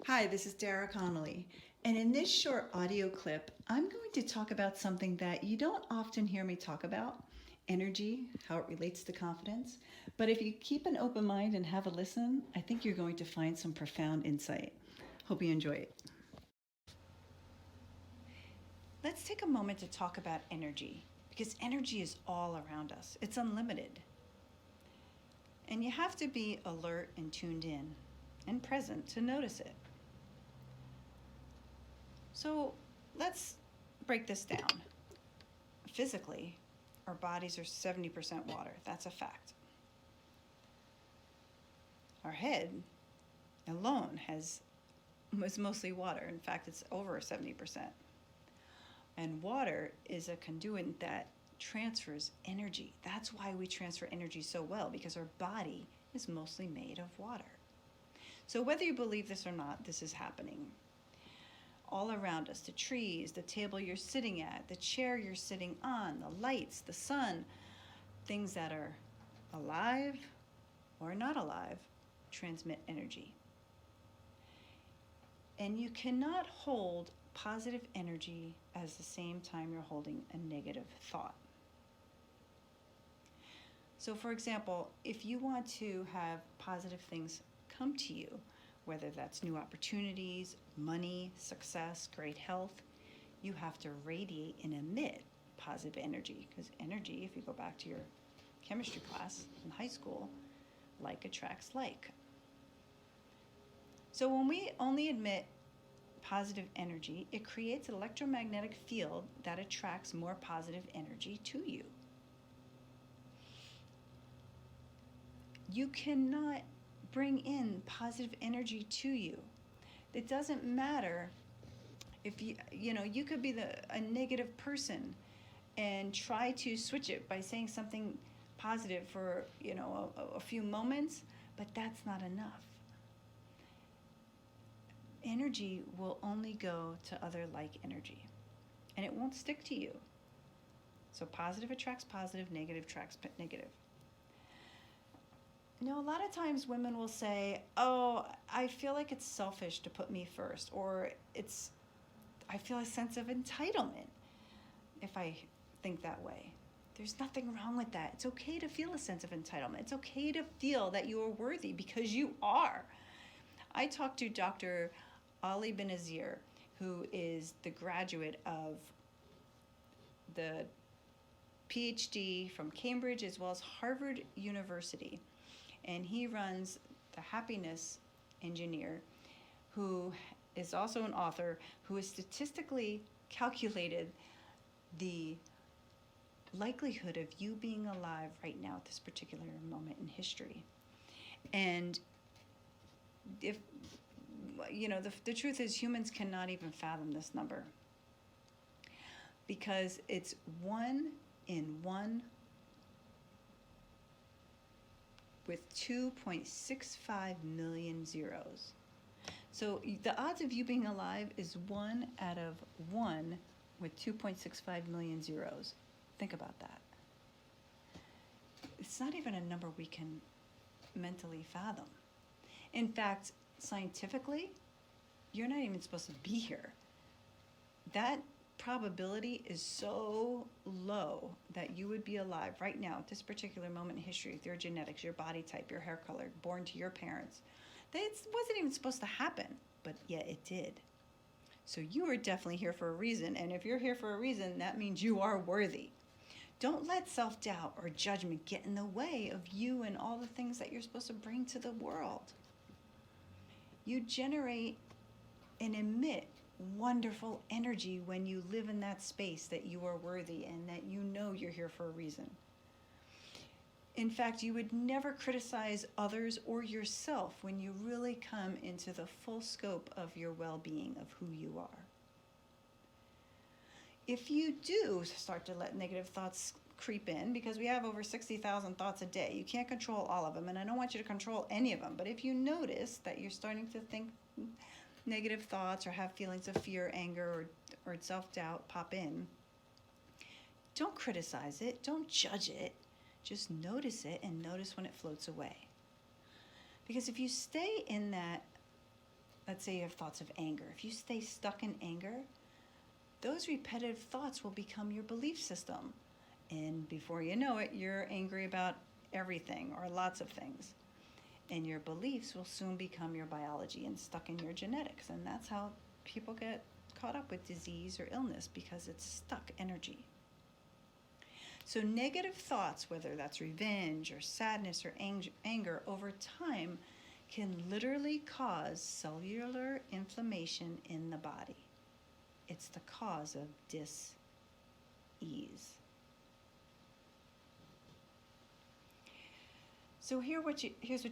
Hi, this is Dara Connolly, and in this short audio clip, I'm going to talk about something that you don't often hear me talk about: energy, how it relates to confidence. But if you keep an open mind and have a listen, I think you're going to find some profound insight. Hope you enjoy it. Let's take a moment to talk about energy because energy is all around us, it's unlimited. And you have to be alert and tuned in and present to notice it. So let's break this down. Physically, our bodies are 70% water. That's a fact. Our head alone is mostly water. In fact, it's over 70%. And water is a conduit that transfers energy. That's why we transfer energy so well, because our body is mostly made of water. So whether you believe this or not, this is happening all around us: the trees, the table you're sitting at, the chair you're sitting on, the lights, the sun. Things that are alive or not alive transmit energy. And you cannot hold positive energy at the same time you're holding a negative thought. So, for example, if you want to have positive things come to you, whether that's new opportunities, money, success, great health, you have to radiate and emit positive energy. Because energy, if you go back to your chemistry class in high school, like attracts like. So when we only emit positive energy, it creates an electromagnetic field that attracts more positive energy to you. You cannot bring in positive energy to you. It doesn't matter if you could be a negative person and try to switch it by saying something positive for a few moments, but that's not enough. Energy will only go to other like energy, and it won't stick to you. So positive attracts positive, negative attracts negative. A lot of times women will say, "Oh, I feel like it's selfish to put me first," or I feel a sense of entitlement if I think that way. There's nothing wrong with that. It's okay to feel a sense of entitlement. It's okay to feel that you are worthy, because you are. I talked to Dr. Ali Benazir, who is the graduate of the PhD from Cambridge as well as Harvard University. And he runs the Happiness Engineer, who is also an author, who has statistically calculated the likelihood of you being alive right now at this particular moment in history. And if the truth is, humans cannot even fathom this number, because it's 1 in 1 with 2.65 million zeros. So the odds of you being alive is 1 out of 1 with 2.65 million zeros. Think about that. It's not even a number we can mentally fathom. In fact, scientifically, you're not even supposed to be here. That probability is so low that you would be alive right now at this particular moment in history with your genetics, your body type, your hair color, born to your parents. That wasn't even supposed to happen, but yet it did. So you are definitely here for a reason, and if you're here for a reason, that means you are worthy. Don't let self-doubt or judgment get in the way of you and all the things that you're supposed to bring to the world. You generate and emit wonderful energy when you live in that space that you are worthy and that you know you're here for a reason. In fact, you would never criticize others or yourself when you really come into the full scope of your well-being, of who you are. If you do start to let negative thoughts creep in, because we have over 60,000 thoughts a day, you can't control all of them, and I don't want you to control any of them, but if you notice that you're starting to think negative thoughts or have feelings of fear, anger, or self-doubt pop in, don't criticize it, don't judge it, just notice it and notice when it floats away. Because if you stay in that let's say you have thoughts of anger. If you stay stuck in anger, those repetitive thoughts will become your belief system. And before you know it, you're angry about everything or lots of things. And your beliefs will soon become your biology and stuck in your genetics. And that's how people get caught up with disease or illness, because it's stuck energy. So negative thoughts, whether that's revenge or sadness or anger, over time can literally cause cellular inflammation in the body. It's the cause of dis-ease. So here's what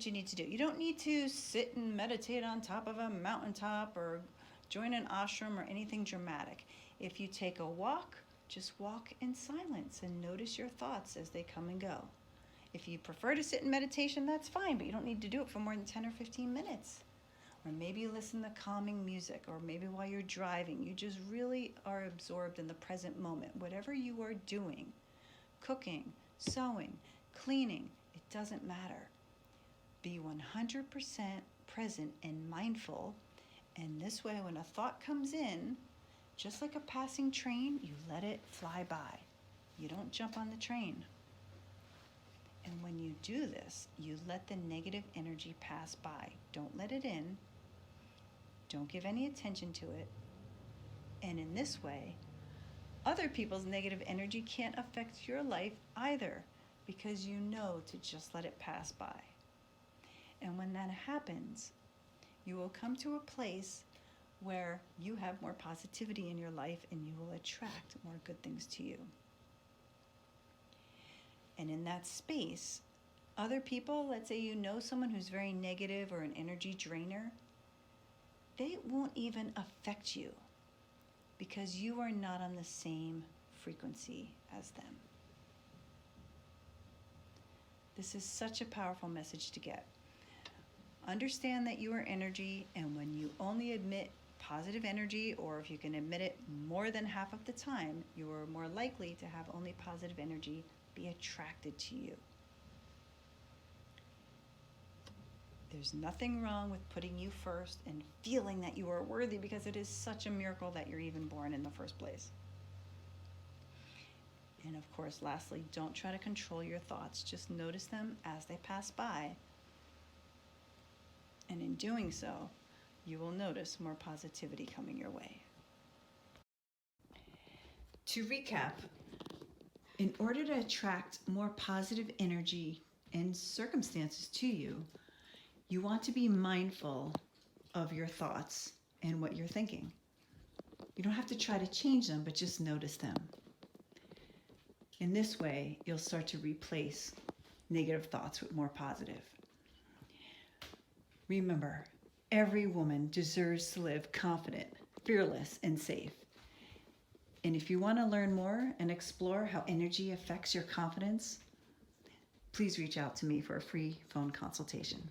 you need to do. You don't need to sit and meditate on top of a mountaintop or join an ashram or anything dramatic. If you take a walk, just walk in silence and notice your thoughts as they come and go. If you prefer to sit in meditation, that's fine, but you don't need to do it for more than 10 or 15 minutes. Or maybe you listen to calming music, or maybe while you're driving, you just really are absorbed in the present moment. Whatever you are doing, cooking, sewing, cleaning, it doesn't matter. Be 100% present and mindful, and this way when a thought comes in, just like a passing train, you let it fly by. You don't jump on the train. And when you do this, you let the negative energy pass by. Don't let it in. Don't give any attention to it. And in this way, other people's negative energy can't affect your life either, because you know to just let it pass by. And when that happens, you will come to a place where you have more positivity in your life and you will attract more good things to you. And in that space, other people, let's say you know someone who's very negative or an energy drainer, they won't even affect you because you are not on the same frequency as them. This is such a powerful message to get. Understand that you are energy, and when you only emit positive energy, or if you can emit it more than half of the time, you are more likely to have only positive energy be attracted to you. There's nothing wrong with putting you first and feeling that you are worthy, because it is such a miracle that you're even born in the first place. And of course, lastly, don't try to control your thoughts. Just notice them as they pass by. And in doing so, you will notice more positivity coming your way. To recap, in order to attract more positive energy and circumstances to you, you want to be mindful of your thoughts and what you're thinking. You don't have to try to change them, but just notice them. In this way, you'll start to replace negative thoughts with more positive. Remember, every woman deserves to live confident, fearless, and safe. And if you want to learn more and explore how energy affects your confidence, please reach out to me for a free phone consultation.